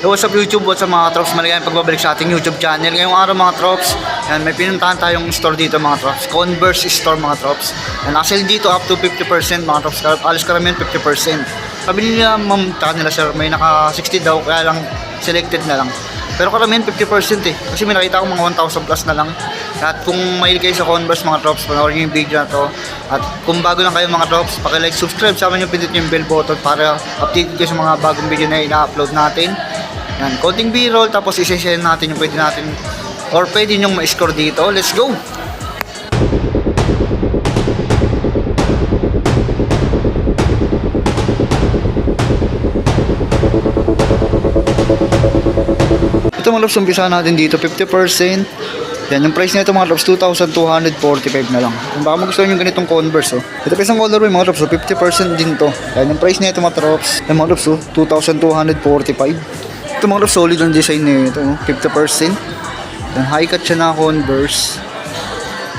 Yo, what's up YouTube? What's up mga trops? Maligayang pagbabalik sa ating YouTube channel. Ngayong araw mga trops, yan, may pinuntahan tayong store dito mga trops. Converse store mga trops. Yan, actually dito up to 50% mga trops. Alis karamihan 50%. Sabi nila ma'am, nila sir, may naka 60 daw, kaya lang selected na lang. Pero karamihan 50% eh. Kasi may nakita akong mga 1,000 plus na lang. At kung mahilig kayo sa Converse mga trops, panoorin nyo yung video na to. At kung bago lang kayo mga trops, paki-like, subscribe, sama nyo pindot yung bell button para update kayo sa mga bagong video na ina-upload natin. Yan, konting b-roll, tapos isi-share natin yung pwede natin or pwede nyong ma-score dito. Let's go! Ito mga loves, umpisahan natin dito 50%. Yan, yung price nito mga loves 2,245 na lang. Kung baka magustuhan yung ganitong Converse Ito pa isang colorway mga loves 50% din to. Yan, yung price nito mga loves, yung mga loves 2,245. Ito mga loves, solid ang design nito 50%. Yan, high cut siya na Converse.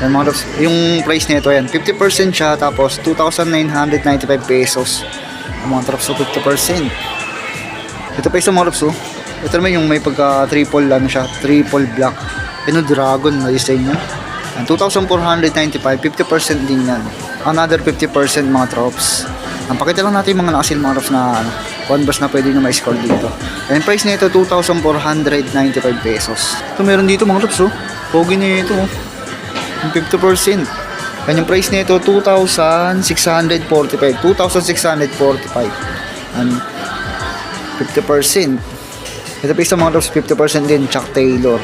Yan mga loves, yung price nito yan 50% siya, tapos 2,995 pesos. Yung mga loves 50%. Ito pa isang mga loves ito naman yung may pagka triple siya, triple black. Dragon na design niya. 2,495, 50% din yan. Another 50% mga trops. Pakita lang natin yung mga nakasil mga trops na Converse na pwede nyo ma-score dito. And price nito 2,495 pesos. Ito meron dito mga trops pogi na ito yung 50%. And yung price nito 2,645, 2,645. And 50%. Ito pa isang mga drops 50% din, Chuck Taylor.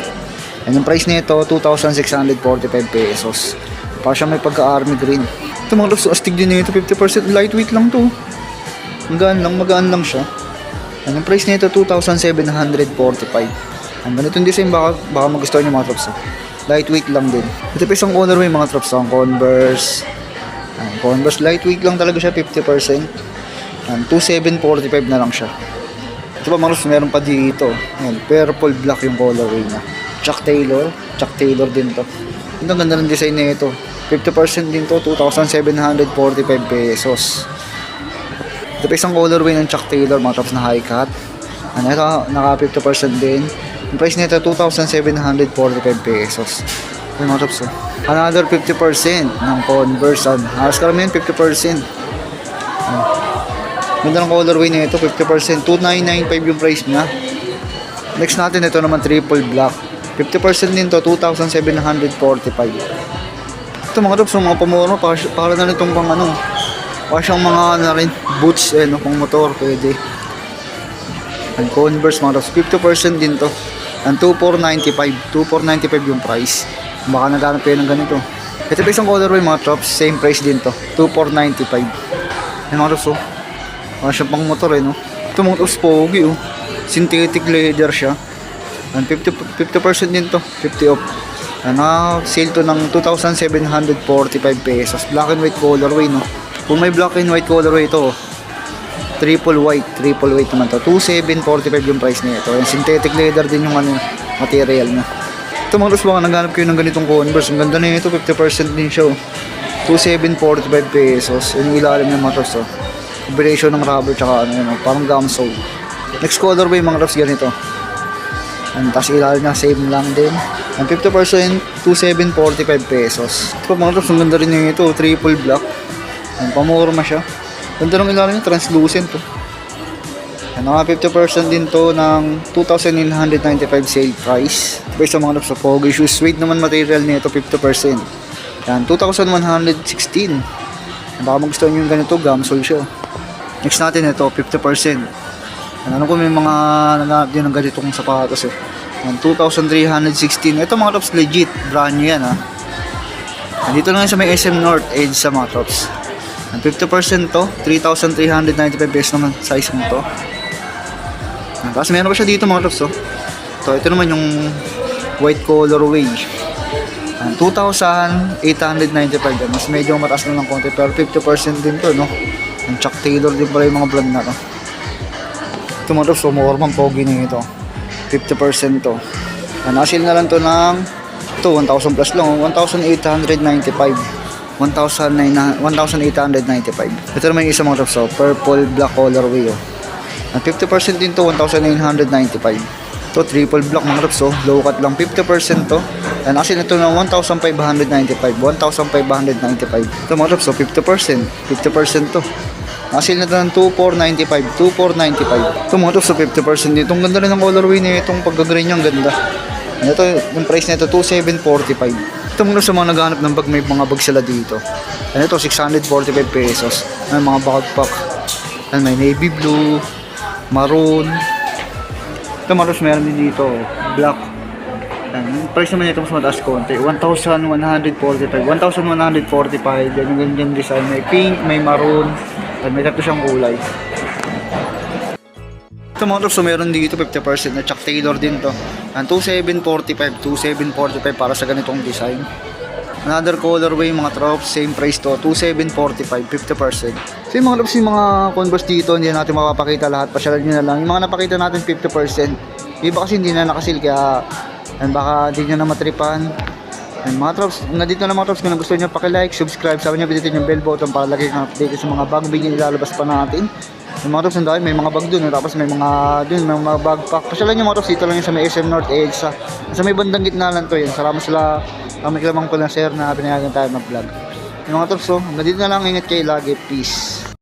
And yung price nito 2,645 pesos. Para siya may pagka-army green. Ito mga drops, astig din nito 50%, lightweight lang to. Magaan lang siya. And yung price nito 2,745. And ganitong design baka magustuhan yung mga drops lightweight lang din. Ito pa isang colorway mga drops ang Converse. Converse lightweight lang talaga siya 50%. And 2,745 na lang siya. Ito pa mga loves, meron pa dito. Ayan, purple black yung colorway na. Chuck Taylor din to. Ang ganda ng design na ito. 50% din to, 2,745 pesos. Ito pa isang colorway ng Chuck Taylor, mga tops na high cut. Ito, naka 50% din. Yung price nito 2,745 pesos. Yung mga tops another 50% ng Converse. Halos karamihan 50%. Ganda ng colorway na ito, 50%, 2,995 yung price niya. Next natin, ito naman triple black, 50% din to, 2,745. Ito mga drops, mga pamuro, para na rin itong pang para siyang mga boots pang motor, pwede. And Converse mga drops, 50% din to, and 2,495 yung price. Baka naghanap kayo ng ganito. Ito pa isang colorway mga drops, same price din to, 2,495. Yung mga drops siya pang motor Ito mga drops, pogi synthetic leather siya. And 50% din to, 50 off. Sale to ng 2,745 pesos. Black and white colorway Kung may black and white colorway ito, triple white naman to, 2,745 yung price nito. Yung synthetic leather din yung material niya. Ito mga drops, baka naghanap kayo ng ganitong Converse. Ang ganda na ito, 50% din siya 2,745 pesos. Yung ilalim ng mga drops combination ng rubber tsaka parang gum sole. Next colorway mga drops, ganito. And tas ilalim niya same lang din. And 50% 2,745 pesos. Ito mga drops, ang ganda rin yung ito, triple black. And pamorma siya. Ganda ng ilalim niya, translucent And mga 50% din to ng 2,995 sale price. Based sa mga drops, pogi shoes. Weight naman material nito 50%. Yan, 2,116. Baka magustuhan yung ganito, gum sole siya. Next natin ito, 50%. Ano ko may mga naghanap din ng ganitong sapatos 2,316. Ito mga tops, legit, brand new yan Dito lang sa may SM North Edge sa mga tops. 50% to, 3,395 pesos naman size mo to. Tapos meron pa siya dito mga tops ito naman yung white colorway. 2,895 mas medyo mataas na ng konti, pero 50% din to Ang Chuck Taylor din pala yung mga brand na Ito mga drops, umormang pogi na ito, 50% to. Nasil na lang to ng 1,000 plus lang, 1,895. 1,895. Ito naman yung isa mga drops purple black colorway At 50% din to, 1,995. To triple block mga loves, so low cut lang, 50% to. And actually ito na 1,595, 1,595. Ito mga loves, so 50%, 50% to. Actually na ito ng 2,495, 2,495. Ito mga loves, so 50% dito. Ang ganda rin ng colorway na itong pagka-green niya, ang ganda. And ito, yung price na ito, 2,745. Ito mga loves, sa mga naghahanap ng bag, may mga bag sila dito. And ito, 645 pesos. May mga backpack. And may navy blue, maroon. Ito maros meron din dito, black. Yung price naman ito mas mataas konti, 1,145, 1,145. Yan yung ganyan design, may pink, may maroon, at may tatlo siyang kulay. Ito mga trops, so meron dito 50% na Chuck Taylor din to. 2,745, 2,745 para sa ganitong design. Another colorway mga trops, same price to, 2,745, 50%. So yung mga trops, yung mga Converse dito, hindi natin mapapakita lahat, pasyalan nyo na lang. Yung mga napakita natin 50%, iba kasi hindi na nakasil, kaya baka hindi nyo na matripan. And mga trops, nandito na mga trops, kung gusto nyo pakilike, subscribe, sabi nyo, pindutin yung bell button para lagi kang update sa mga bagong video nilalabas pa natin. Yung mga trops, nandahin, may mga bag dun, tapos may mga dun, may mga backpack. Pasyalan nyo mga trops, dito lang yung sa may SM North EDSA. Sa may bandang gitna lang to yun. Salamat sila, may kilamang ko na sir na pinayagan tayo ng vlog. Yung mga trops, so, nandito na lang, ingat kayo lagi, peace.